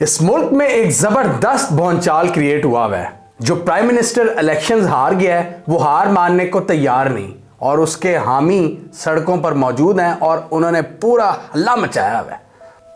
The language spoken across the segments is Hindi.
इस मुल्क में एक जबरदस्त भौंचाल क्रिएट हुआ है। जो प्राइम मिनिस्टर इलेक्शंस हार गया है वो हार मानने को तैयार नहीं और उसके हामी सड़कों पर मौजूद हैं और उन्होंने पूरा हल्ला मचाया हुआ है।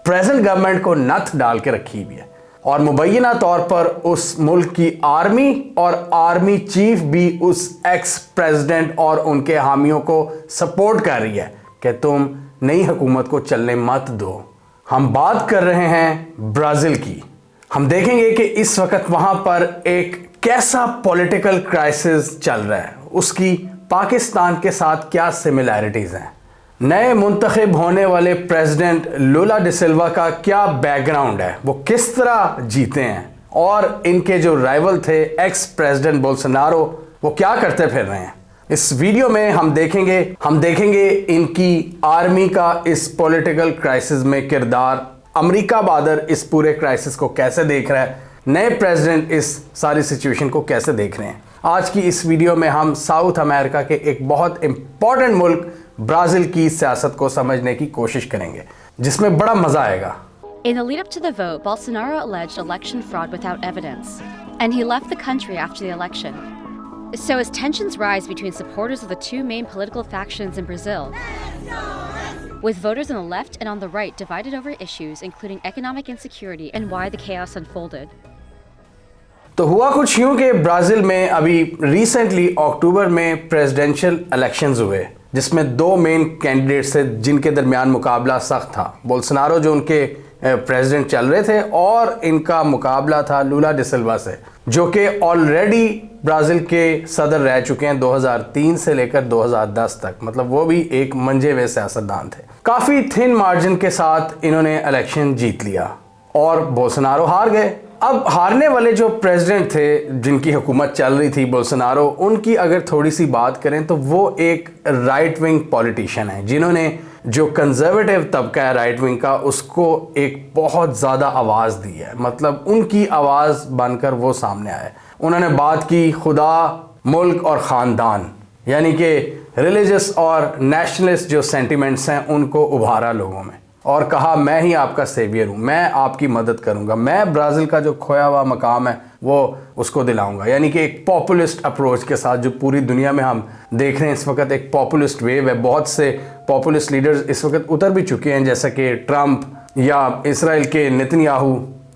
प्रेजेंट गवर्नमेंट को नथ डाल के रखी हुई है और मुबैना तौर पर उस मुल्क की आर्मी और आर्मी चीफ भी उस एक्स प्रेसिडेंट और उनके हामियों को सपोर्ट कर रही है कि तुम नई हुकूमत को चलने मत दो। हम बात कर रहे हैं ब्राज़ील की। हम देखेंगे कि इस वक्त वहां पर एक कैसा पॉलिटिकल क्राइसिस चल रहा है, उसकी पाकिस्तान के साथ क्या सिमिलैरिटीज हैं, नए मुंतखब होने वाले प्रेसिडेंट लूला डी सिल्वा का क्या बैकग्राउंड है, वो किस तरह जीते हैं और इनके जो राइवल थे एक्स प्रेसिडेंट बोल्सोनारो वो क्या करते फिर रहे हैं। इस वीडियो में हम देखेंगे इनकी आर्मी का इस पॉलिटिकल क्राइसिस में किरदार, अमेरिका बादर इस पूरे क्राइसिस को कैसे देख रहा है, नए प्रेसिडेंट इस सारी सिचुएशन को कैसे देख रहे हैं। आज की इस वीडियो में हम साउथ अमेरिका के एक बहुत इंपॉर्टेंट मुल्क ब्राज़ील की सियासत को समझने की कोशिश करेंगे, जिसमें बड़ा मजा आएगा। In the lead up to the vote, Bolsonaro alleged election fraud without evidence, and he left the country after the election. So as tensions rise between supporters of the two main political factions in Brazil, with voters on the left and on the right divided over issues including economic insecurity and why the chaos unfolded. तो हुआ कुछ यूं कि ब्राज़ील में अभी रिसेंटली अक्टूबर में प्रेसिडेंशियल इलेक्शंस हुए, जिसमें दो मेन कैंडिडेट्स थे जिनके दरमियान मुकाबला सख्त था। बोल्सोनारो जो उनके प्रेसिडेंट चल रहे थे और इनका मुकाबला था लूला डी सिल्वा से, जो कि ऑलरेडी ब्राज़ील के सदर रह चुके हैं 2003 से लेकर 2010 तक। मतलब वो भी एक मंजे हुए सियासतदान थे। काफ़ी थिन मार्जिन के साथ इन्होंने इलेक्शन जीत लिया और बोल्सोनारो हार गए। अब हारने वाले जो प्रेसिडेंट थे जिनकी हुकूमत चल रही थी बोल्सोनारो, उनकी अगर थोड़ी सी बात करें तो वो एक राइट विंग पॉलिटिशियन है, जिन्होंने जो कंजर्वेटिव तबका है राइट विंग का उसको एक बहुत ज़्यादा आवाज़ दी है। मतलब उनकी आवाज़ बनकर वो सामने आए। उन्होंने बात की खुदा, मुल्क और ख़ानदान, यानी कि रिलीजियस और नेशनलिस्ट जो सेंटिमेंट्स हैं उनको उभारा लोगों में और कहा मैं ही आपका सेवियर हूँ, मैं आपकी मदद करूँगा, मैं ब्राज़ील का जो खोया हुआ मकाम है वो उसको दिलाऊंगा। यानी कि एक पॉपुलिस्ट अप्रोच के साथ जो पूरी दुनिया में हम देख रहे हैं इस वक्त एक पॉपुलिस्ट वेव है। बहुत से पॉपुलिस्ट लीडर्स इस वक्त उतर भी चुके हैं, जैसे कि ट्रंप या इसराइल के नेतन्याहू,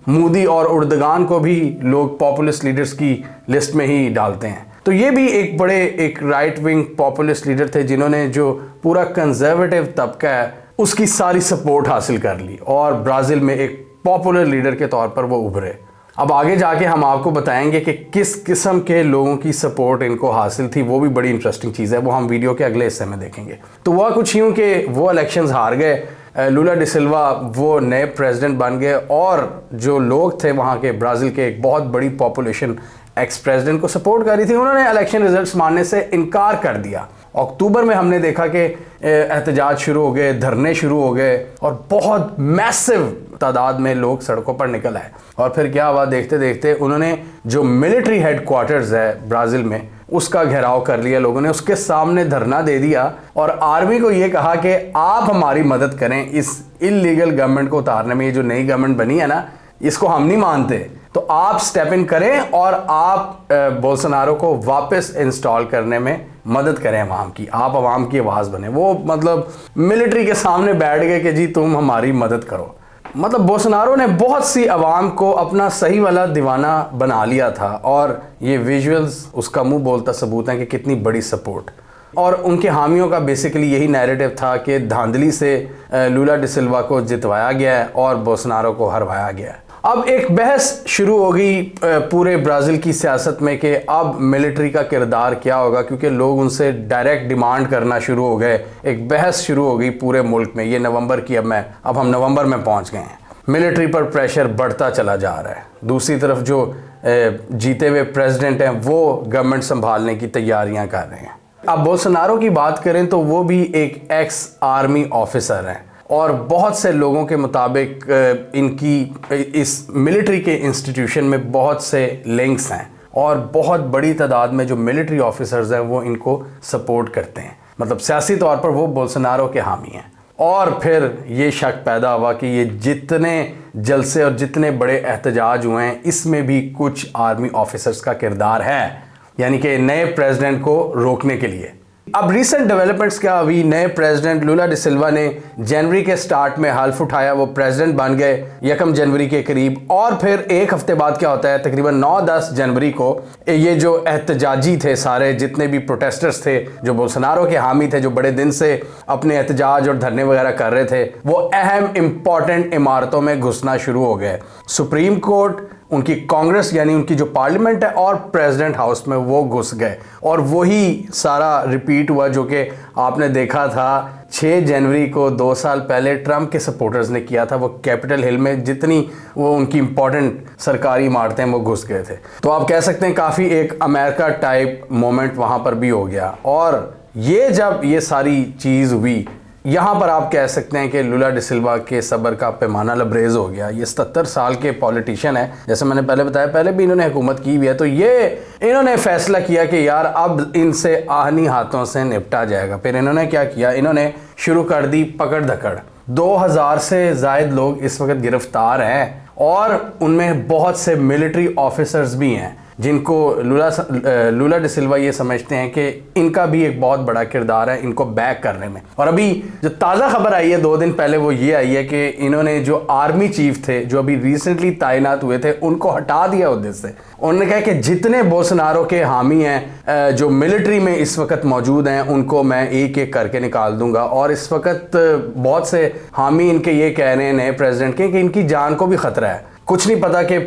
मोदी और उर्दगान को भी लोग पॉपुलिस्ट लीडर्स की लिस्ट में ही डालते हैं। तो ये भी एक राइट विंग पॉपुलिस्ट लीडर थे जिन्होंने जो पूरा कंजर्वेटिव तबका है उसकी सारी सपोर्ट हासिल कर ली और ब्राज़ील में एक पॉपुलर लीडर के तौर पर वो उभरे। अब आगे जाके हम आपको बताएंगे कि किस किस्म के लोगों की सपोर्ट इनको हासिल थी, वो भी बड़ी इंटरेस्टिंग चीज़ है, वो हम वीडियो के अगले हिस्से में देखेंगे। तो वह कुछ यूँ कि वो इलेक्शंस हार गए, लूला डी सिल्वा वो नए प्रेसिडेंट बन गए और जो लोग थे वहाँ के ब्राज़ील के एक बहुत बड़ी पॉपुलेशन एक्स प्रेसिडेंट को सपोर्ट कर रही थी, उन्होंने इलेक्शन रिजल्ट्स मानने से इनकार कर दिया। अक्टूबर में हमने देखा कि एहतजाज शुरू हो गए, धरने शुरू हो गए और बहुत मैसिव तादाद में लोग सड़कों पर निकल आए। और फिर क्या हुआ, देखते देखते उन्होंने जो मिलिट्री हेडक्वार्टर्स है ब्राज़ील में उसका घेराव कर लिया लोगों ने, उसके सामने धरना दे दिया और आर्मी को ये कहा कि आप हमारी मदद करें इस इल्लीगल गवर्नमेंट को उतारने में। ये जो नई गवर्नमेंट बनी है ना, इसको हम नहीं मानते, तो आप स्टेप इन करें और आप बोल्सोनारो को वापस इंस्टॉल करने में मदद करें अवाम की, आप अवाम की आवाज़ बने। वो मतलब मिलिट्री के सामने बैठ गए कि जी तुम हमारी मदद करो। मतलब बोल्सोनारो ने बहुत सी अवाम को अपना सही वाला दीवाना बना लिया था और ये विजुअल्स उसका मुंह बोलता सबूत है कि कितनी बड़ी सपोर्ट। और उनके हामियों का बेसिकली यही नैरेटिव था कि धांधली से लूला डी सिल्वा को जितवाया गया है और बोल्सोनारो को हरवाया गया है। अब एक बहस शुरू हो गई पूरे ब्राज़ील की सियासत में कि अब मिलिट्री का किरदार क्या होगा, क्योंकि लोग उनसे डायरेक्ट डिमांड करना शुरू हो गए। एक बहस शुरू हो गई पूरे मुल्क में। ये नवंबर की अब हम नवंबर में पहुंच गए हैं। मिलिट्री पर प्रेशर बढ़ता चला जा रहा है। दूसरी तरफ जो जीते हुए प्रेसिडेंट हैं वो गवर्नमेंट संभालने की तैयारियां कर रहे हैं। अब बोल्सोनारो की बात करें तो वो भी एक एक्स आर्मी ऑफिसर हैं और बहुत से लोगों के मुताबिक इनकी इस मिलिट्री के इंस्टीट्यूशन में बहुत से लिंक्स हैं और बहुत बड़ी तादाद में जो मिलिट्री ऑफिसर्स हैं वो इनको सपोर्ट करते हैं। मतलब सियासी तौर पर वो बोल्सोनारो के हामी हैं और फिर ये शक पैदा हुआ कि ये जितने जलसे और जितने बड़े एहतजाज हुए हैं इसमें भी कुछ आर्मी ऑफिसर्स का किरदार है, यानी कि नए प्रेसिडेंट को रोकने के लिए। अब रिसेंट डेवलपमेंट्स क्या हुई, नए प्रेसिडेंट लुला डी सिल्वा ने जनवरी के स्टार्ट में हल्फ उठाया, वो प्रेसिडेंट बन गए 1 जनवरी के करीब। और फिर एक हफ्ते बाद क्या होता है, तकरीबन 9-10 जनवरी को ये जो एहतजाजी थे, सारे जितने भी प्रोटेस्टर्स थे जो बोल्सोनारो के हामी थे, जो बड़े दिन से अपने एहतजाज और धरने वगैरह कर रहे थे, वो अहम इंपॉर्टेंट इमारतों में घुसना शुरू हो गए। सुप्रीम कोर्ट, उनकी कांग्रेस यानी उनकी जो पार्लियामेंट है, और प्रेसिडेंट हाउस में वो घुस गए। और वही सारा रिपीट हुआ जो कि आपने देखा था 6 जनवरी को 2 साल पहले ट्रंप के सपोर्टर्स ने किया था। वो कैपिटल हिल में जितनी वो उनकी इंपॉर्टेंट सरकारी इमारतें वो घुस गए थे। तो आप कह सकते हैं काफ़ी एक अमेरिका टाइप मोमेंट वहाँ पर भी हो गया। और ये जब ये सारी चीज़ हुई, यहाँ पर आप कह सकते हैं कि लुला डी सिल्वा के सब्र का पैमाना लबरेज हो गया। ये 77 साल के पॉलिटिशियन है, जैसे मैंने पहले बताया, पहले भी इन्होंने हुकूमत की हुई है। तो ये इन्होंने फैसला किया कि यार अब इनसे आहनी हाथों से निपटा जाएगा। फिर इन्होंने क्या किया, इन्होंने शुरू कर दी पकड़ धकड़। 2000 से ज़ायद लोग इस वक्त गिरफ्तार हैं और उनमें बहुत से मिलिट्री ऑफिसर्स भी हैं जिनको लुला डी सिल्वा ये समझते हैं कि इनका भी एक बहुत बड़ा किरदार है इनको बैक करने में। और अभी जो ताज़ा खबर आई है 2 दिन पहले, वो ये आई है कि इन्होंने जो आर्मी चीफ थे जो अभी रिसेंटली तैनात हुए थे उनको हटा दिया उहदे से। उन्होंने कहा कि जितने बोल्सोनारो के हामी हैं जो मिलिट्री में इस वक्त मौजूद हैं उनको मैं एक एक करके निकाल दूंगा। और इस वक्त बहुत से हामी इनके ये कह रहे हैं नए प्रेसिडेंट के कि इनकी जान को भी खतरा है। कुछ नहीं पता कि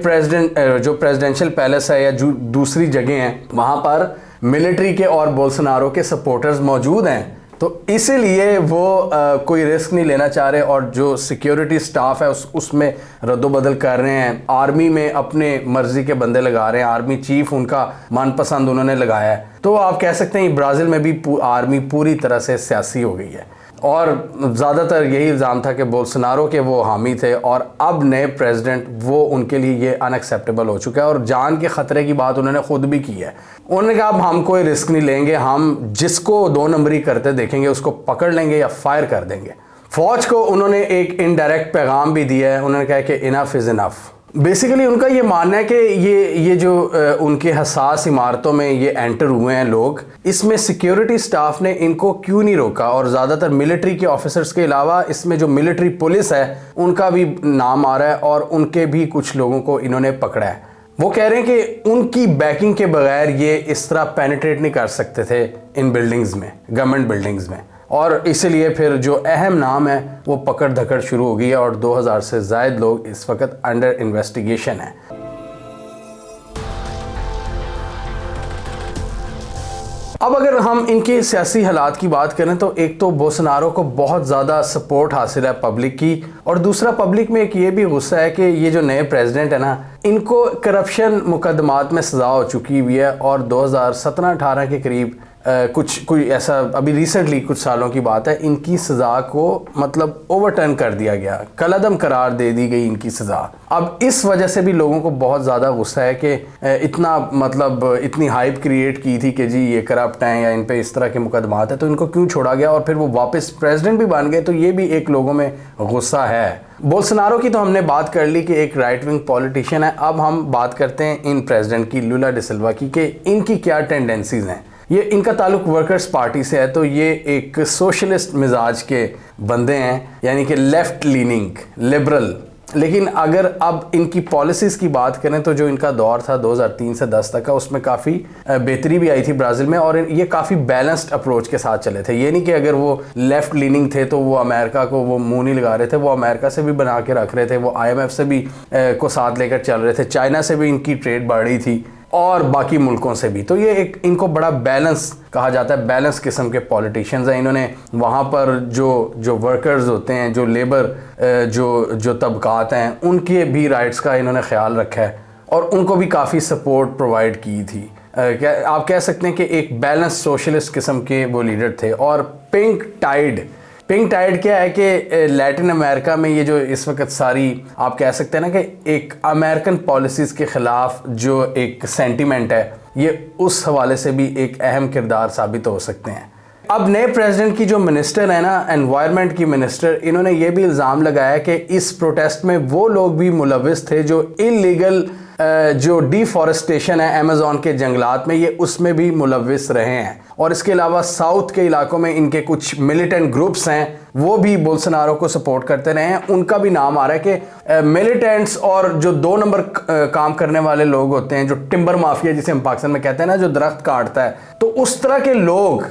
जो प्रेसिडेंशियल पैलेस है या जो दूसरी जगह हैं वहाँ पर मिलिट्री के और बोल्सोनारो के सपोर्टर्स मौजूद हैं, तो इसीलिए वो कोई रिस्क नहीं लेना चाह रहे और जो सिक्योरिटी स्टाफ है उसमें रद्दोबदल कर रहे हैं। आर्मी में अपने मर्जी के बंदे लगा रहे हैं, आर्मी चीफ उनका मनपसंद उन्होंने लगाया है। तो आप कह सकते हैं ब्राज़ील में भी आर्मी पूरी तरह से सियासी हो गई है। और ज़्यादातर यही इल्ज़ाम था कि बोल्सोनारो के वो हामी थे और अब नए प्रेसिडेंट वो उनके लिए ये अनएक्सेप्टेबल हो चुका है। और जान के ख़तरे की बात उन्होंने ख़ुद भी की है। उन्होंने कहा अब हम कोई रिस्क नहीं लेंगे, हम जिसको 2 नंबरी करते देखेंगे उसको पकड़ लेंगे या फायर कर देंगे। फ़ौज को उन्होंने एक इनडायरेक्ट पैगाम भी दिया है, उन्होंने कहा कि इनफ इज़ इनफ। बेसिकली उनका ये मानना है कि ये जो उनके हसास इमारतों में ये एंटर हुए हैं लोग, इसमें सिक्योरिटी स्टाफ ने इनको क्यों नहीं रोका। और ज़्यादातर मिलिट्री के ऑफिसर्स के अलावा इसमें जो मिलिट्री पुलिस है उनका भी नाम आ रहा है और उनके भी कुछ लोगों को इन्होंने पकड़ा है। वो कह रहे हैं कि उनकी बैकिंग के बगैर ये इस तरह पेनिट्रेट नहीं कर सकते थे इन बिल्डिंग्स में, गवर्नमेंट बिल्डिंग्स में। और इसलिए फिर जो अहम नाम है वो पकड़ धकड़ शुरू हो गई है और 2000 से ज़ायद लोग इस वक्त अंडर इन्वेस्टिगेशन है। अब अगर हम इनके सियासी हालात की बात करें तो एक तो बोल्सोनारो को बहुत ज़्यादा सपोर्ट हासिल है पब्लिक की, और दूसरा पब्लिक में एक ये भी गुस्सा है कि ये जो नए प्रेसिडेंट है ना, इनको करप्शन मुकदमात में सज़ा हो चुकी हुई है। और 2017-18 के करीब कोई ऐसा अभी रिसेंटली कुछ सालों की बात है, इनकी सज़ा को मतलब ओवरटर्न कर दिया गया, कलअदम करार दे दी गई इनकी सज़ा। अब इस वजह से भी लोगों को बहुत ज़्यादा गुस्सा है कि इतना मतलब इतनी हाइप क्रिएट की थी कि जी ये करप्ट हैं या इन पे इस तरह के मुकदमात हैं, तो इनको क्यों छोड़ा गया और फिर वो वापस प्रेसिडेंट भी बन गए। तो ये भी एक लोगों में गुस्सा है। बोल्सोनारो की तो हमने बात कर ली कि एक राइट विंग पॉलिटिशियन है। अब हम बात करते हैं इन प्रेसिडेंट की, लुला डी सिल्वा की, कि इनकी क्या टेंडेंसीज हैं। ये इनका ताल्लुक वर्कर्स पार्टी से है, तो ये एक सोशलिस्ट मिजाज के बंदे हैं, यानी कि लेफ्ट लीनिंग लिबरल। लेकिन अगर अब इनकी पॉलिसीज़ की बात करें तो जो इनका दौर था 2003 से 10 तक का, उसमें काफ़ी बेहतरी भी आई थी ब्राज़ील में। और ये काफ़ी बैलेंस्ड अप्रोच के साथ चले थे। ये नहीं कि अगर वो लेफ़्ट लीनिंग थे तो वो अमेरिका को वो मुंह नहीं लगा रहे थे, वो अमेरिका से भी बना के रख रहे थे, वो IMF से भी को साथ लेकर चल रहे थे, चाइना से भी इनकी ट्रेड बढ़ रही थी और बाकी मुल्कों से भी। तो ये एक इनको बड़ा बैलेंस कहा जाता है, बैलेंस किस्म के पॉलिटिशियंस हैं। इन्होंने वहाँ पर जो वर्कर्स होते हैं, जो लेबर जो तबकात हैं, उनके भी राइट्स का इन्होंने ख्याल रखा है और उनको भी काफ़ी सपोर्ट प्रोवाइड की थी। आप कह सकते हैं कि एक बैलेंस सोशलिस्ट किस्म के वो लीडर थे। और पिंक टाइड क्या है कि लैटिन अमेरिका में ये जो इस वक्त सारी आप कह सकते हैं ना कि एक अमेरिकन पॉलिसीज़ के ख़िलाफ़ जो एक सेंटिमेंट है, ये उस हवाले से भी एक अहम किरदार साबित हो सकते हैं। अब नए प्रेसिडेंट की जो मिनिस्टर है ना, एनवायरनमेंट की मिनिस्टर, इन्होंने ये भी इल्ज़ाम लगाया कि इस प्रोटेस्ट में वो लोग भी मुलविस थे जो इलीगल जो डिफॉरेस्टेशन है अमेज़न के जंगलात में, ये उसमें भी मुलविस रहे हैं। और इसके अलावा साउथ के इलाकों में इनके कुछ मिलिटेंट ग्रुप्स हैं, वो भी बोल्सोनारो को सपोर्ट करते रहे हैं। उनका भी नाम आ रहा है कि मिलिटेंट्स और जो 2 नंबर काम करने वाले लोग होते हैं, जो टिम्बर माफिया जिसे हम पाकिस्तान में कहते हैं ना, जो दरख्त काटता है, तो उस तरह के लोग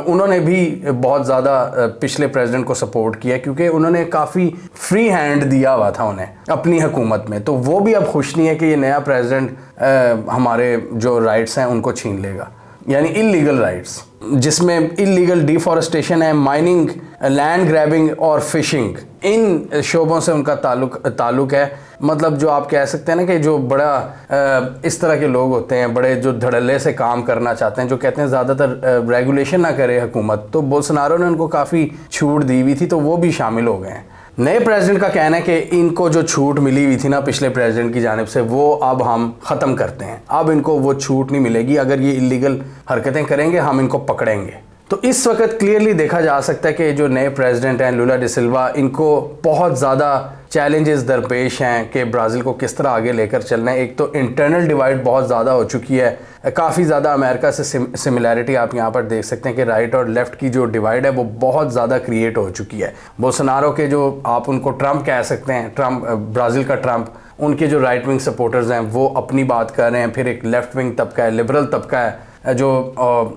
उन्होंने भी बहुत ज़्यादा पिछले प्रेसिडेंट को सपोर्ट किया, क्योंकि उन्होंने काफ़ी फ्री हैंड दिया हुआ था उन्हें अपनी हुकूमत में। तो वो भी अब खुश नहीं है कि ये नया प्रेसिडेंट हमारे जो राइट्स हैं उनको छीन लेगा, यानी इलीगल राइट्स, जिसमें इलीगल डिफॉरेस्टेशन है, माइनिंग, लैंड ग्रैबिंग और फिशिंग, इन शोबों से उनका ताल्लुक है। मतलब जो आप कह सकते हैं ना कि जो बड़ा इस तरह के लोग होते हैं, बड़े जो धड़ल्ले से काम करना चाहते हैं, जो कहते हैं ज़्यादातर रेगुलेशन ना करे हुकूमत, तो बोल्सोनारो ने उनको काफ़ी छूट दी हुई थी, तो वो भी शामिल हो गए हैं। नए प्रेसिडेंट का कहना है कि इनको जो छूट मिली हुई थी ना पिछले प्रेसिडेंट की जानिब से, वो अब हम ख़त्म करते हैं, अब इनको वो छूट नहीं मिलेगी। अगर ये इलीगल हरकतें करेंगे हम इनको पकड़ेंगे। तो इस वक्त क्लियरली देखा जा सकता है कि जो नए प्रेसिडेंट हैं लुला डी सिल्वा, इनको बहुत ज़्यादा चैलेंजेस दरपेश हैं कि ब्राज़ील को किस तरह आगे लेकर चलना है। एक तो इंटरनल डिवाइड बहुत ज़्यादा हो चुकी है, काफ़ी ज़्यादा अमेरिका से सिमिलैरिटी आप यहाँ पर देख सकते हैं कि राइट और लेफ़्ट की जो डिवाइड है वो बहुत ज़्यादा क्रिएट हो चुकी है। बोल्सोनारो के जो आप उनको ट्रंप कह सकते हैं, ट्रंप ब्राज़ील का ट्रंप, उनके जो राइट विंग सपोर्टर्स हैं वो अपनी बात कर रहे हैं। फिर एक लेफ़्ट विंग तबका है, लिबरल तबका है, जो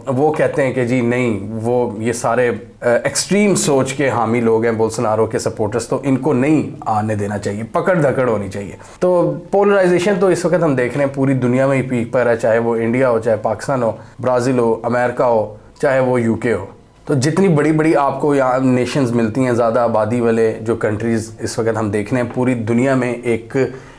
वो कहते हैं कि जी नहीं, वो ये सारे एक्सट्रीम सोच के हामी लोग हैं बोल्सोनारो के सपोर्टर्स, तो इनको नहीं आने देना चाहिए, पकड़ धकड़ होनी चाहिए। तो पोलराइजेशन तो इस वक्त हम देख रहे हैं पूरी दुनिया में ही पीक पर है, चाहे वो इंडिया हो, चाहे पाकिस्तान हो, ब्राज़ील हो, अमेरिका हो, चाहे वो यूके हो। तो जितनी बड़ी बड़ी आपको यहाँ नेशंस मिलती हैं, ज़्यादा आबादी वाले जो कंट्रीज़ इस वक्त हम देख रहे हैं, पूरी दुनिया में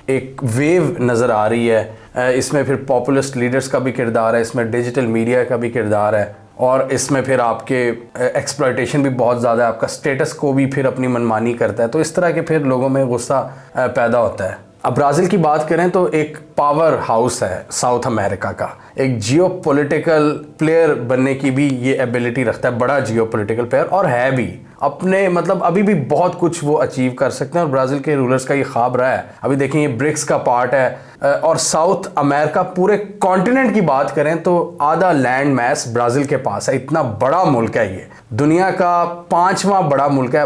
एक वेव नज़र आ रही है। इसमें फिर पॉपुलिस्ट लीडर्स का भी किरदार है, इसमें डिजिटल मीडिया का भी किरदार है, और इसमें फिर आपके एक्सप्लॉयटेशन भी बहुत ज़्यादा है, आपका स्टेटस को भी फिर अपनी मनमानी करता है। तो इस तरह के फिर लोगों में गुस्सा पैदा होता है। अब ब्राज़ील की बात करें तो एक पावर हाउस है साउथ अमेरिका का, एक जियोपॉलिटिकल प्लेयर बनने की भी ये एबिलिटी रखता है, बड़ा जियोपॉलिटिकल प्लेयर, और है भी अपने, मतलब अभी भी बहुत कुछ वो अचीव कर सकते हैं, और ब्राज़ील के रूलर्स का ये ख्वाब रहा है। अभी देखें ये ब्रिक्स का पार्ट है, और साउथ अमेरिका पूरे कॉन्टिनेंट की बात करें तो आधा लैंड मैस ब्राज़ील के पास है। इतना बड़ा मुल्क है ये, दुनिया का 5वां बड़ा मुल्क है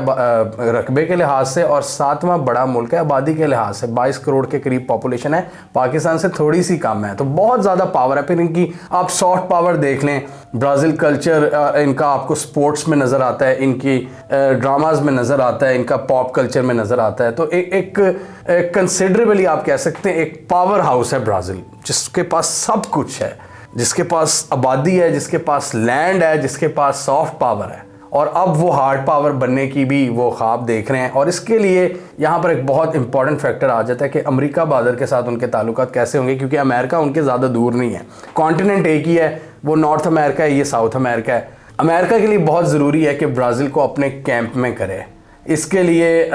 रकबे के लिहाज से, और 7वां बड़ा मुल्क है आबादी के लिहाज से। 22 करोड़ के करीब पॉपुलेशन है, पाकिस्तान से थोड़ी सी कम है, तो बहुत ज़्यादा पावर है। फिर इनकी आप सॉफ्ट पावर देख लें, ब्राज़ील कल्चर इनका आपको स्पोर्ट्स में नज़र आता है, इनकी ड्रामाज में नज़र आता है, इनका पॉप कल्चर में नज़र आता है। तो एक कंसिडरेबली आप कह सकते हैं एक पावर हाउस है ब्राज़ील, जिसके पास सब कुछ है, जिसके पास आबादी है, जिसके पास लैंड है, जिसके पास सॉफ्ट पावर है, और अब वो हार्ड पावर बनने की भी वो ख्वाब देख रहे हैं। और इसके लिए यहाँ पर एक बहुत इंपॉर्टेंट फैक्टर आ जाता है कि अमेरिका बहादुर के साथ उनके ताल्लुकात कैसे होंगे, क्योंकि अमेरिका उनके ज़्यादा दूर नहीं है, कॉन्टिनेंट एक ही है, वो नॉर्थ अमेरिका है, ये साउथ अमेरिका है। अमेरिका के लिए बहुत ज़रूरी है कि ब्राज़ील को अपने कैंप में करे। इसके लिए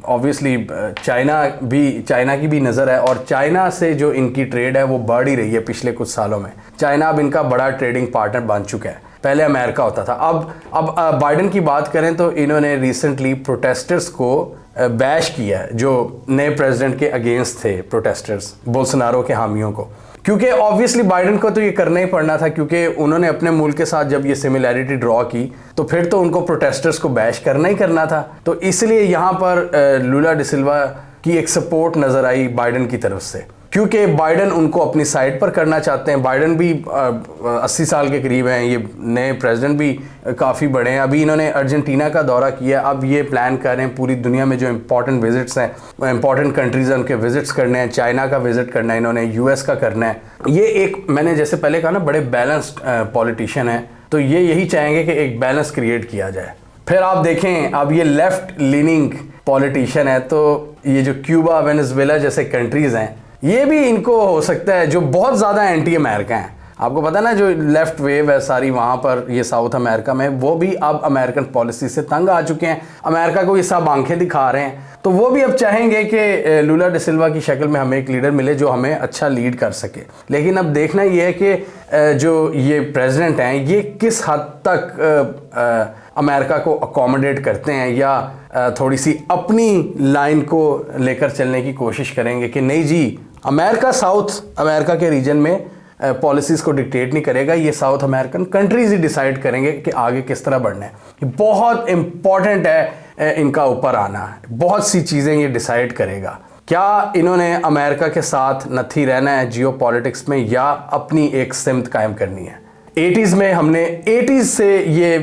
ऑब्वियसली चाइना की भी नज़र है, और चाइना से जो इनकी ट्रेड है वो बढ़ ही रही है पिछले कुछ सालों में। चाइना अब इनका बड़ा ट्रेडिंग पार्टनर बन चुका है, पहले अमेरिका होता था। अब बाइडन की बात करें तो इन्होंने रिसेंटली प्रोटेस्टर्स को बैश किया, जो नए प्रेसिडेंट के अगेंस्ट थे प्रोटेस्टर्स, बोल्सोनारो के हामियों को, क्योंकि ऑब्वियसली बाइडन को तो ये करना ही पड़ना था, क्योंकि उन्होंने अपने मुल्क के साथ जब ये सिमिलैरिटी ड्रॉ की तो फिर तो उनको प्रोटेस्टर्स को बैश करना ही करना था। तो इसलिए यहाँ पर लुला डी सिल्वा की एक सपोर्ट नज़र आई बाइडन की तरफ से, क्योंकि बाइडन उनको अपनी साइड पर करना चाहते हैं। बाइडन भी 80 साल के करीब हैं, ये नए प्रेसिडेंट भी काफ़ी बड़े हैं। अभी इन्होंने अर्जेंटीना का दौरा किया, अब ये प्लान कर रहे हैं पूरी दुनिया में जो इंपॉर्टेंट विजिट्स हैं, इंपॉर्टेंट कंट्रीज़ हैं, उनके विजिट्स करने हैं। चाइना का विजिट करना है इन्होंने, यूएस का करना है। ये एक, मैंने जैसे पहले कहा ना, बड़े बैलेंस्ड पॉलिटिशियन है, तो ये यही चाहेंगे कि एक बैलेंस क्रिएट किया जाए। फिर आप देखें, अब ये लेफ्ट लीनिंग पॉलिटिशियन है, तो ये जो क्यूबा, वेनेजुएला जैसे कंट्रीज़ हैं, ये भी इनको हो सकता है, जो बहुत ज़्यादा एंटी अमेरिका हैं। आपको पता ना जो लेफ्ट वेव है सारी वहाँ पर ये साउथ अमेरिका में, वो भी अब अमेरिकन पॉलिसी से तंग आ चुके हैं, अमेरिका को ये सब आंखें दिखा रहे हैं। तो वो भी अब चाहेंगे कि लूला डी सिल्वा की शक्ल में हमें एक लीडर मिले जो हमें अच्छा लीड कर सके। लेकिन अब देखना ये है कि जो ये प्रेसिडेंट हैं ये किस हद तक अमेरिका को अकोमोडेट करते हैं या थोड़ी सी अपनी लाइन को लेकर चलने की कोशिश करेंगे कि नहीं जी, अमेरिका साउथ अमेरिका के रीजन में पॉलिसीज़ को डिक्टेट नहीं करेगा, ये साउथ अमेरिकन कंट्रीज़ ही डिसाइड करेंगे कि आगे किस तरह बढ़ना है। ये बहुत इम्पॉर्टेंट है इनका ऊपर आना, बहुत सी चीज़ें ये डिसाइड करेगा। क्या इन्होंने अमेरिका के साथ नथी रहना है जियो पॉलिटिक्स में या अपनी एक सिमत कायम करनी है। 80s में हमने 80s से ये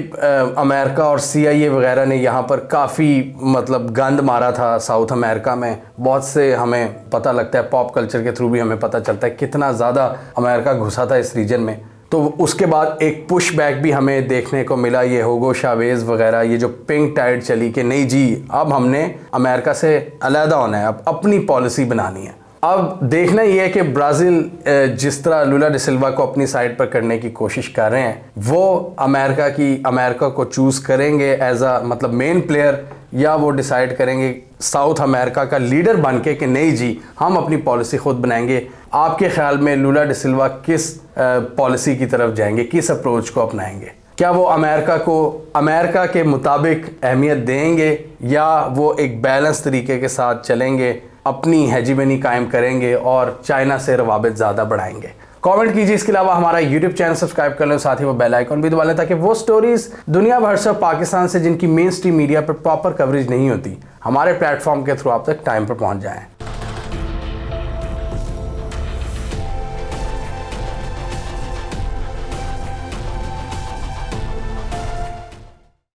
अमेरिका और CIA वगैरह ने यहाँ पर काफ़ी मतलब गंद मारा था साउथ अमेरिका में। बहुत से हमें पता लगता है, पॉप कल्चर के थ्रू भी हमें पता चलता है कितना ज़्यादा अमेरिका घुसा था इस रीजन में। तो उसके बाद एक पुश बैक भी हमें देखने को मिला, ये होगो शावेज वगैरह, ये जो पिंक टाइड चली कि नहीं जी अब हमने अमेरिका से अलहदा होना है, अब अपनी पॉलिसी बनानी है। अब देखना यह है कि ब्राज़ील जिस तरह लूला डी सिल्वा को अपनी साइड पर करने की कोशिश कर रहे हैं, वो अमेरिका को चूज़ करेंगे एज अ मतलब मेन प्लेयर, या वो डिसाइड करेंगे साउथ अमेरिका का लीडर बन के कि नहीं जी हम अपनी पॉलिसी खुद बनाएंगे। आपके ख्याल में लूला डी सिल्वा किस पॉलिसी की तरफ जाएंगे, किस अप्रोच को अपनाएंगे? क्या वो अमेरिका को अमेरिका के मुताबिक अहमियत देंगे या वो एक बैलेंस तरीके के साथ चलेंगे, अपनी हेजिमनी कायम करेंगे और चाइना से रवाबित ज़्यादा बढ़ाएंगे? कमेंट कीजिए। इसके अलावा हमारा यूट्यूब चैनल सब्सक्राइब कर लें, साथ ही वो बेल आइकन भी दबा लें ताकि वो स्टोरीज दुनिया भर से पाकिस्तान से जिनकी मेन स्ट्रीम मीडिया पर प्रॉपर कवरेज नहीं होती, हमारे प्लेटफॉर्म के थ्रू आप तक टाइम पर पहुंच जाएं।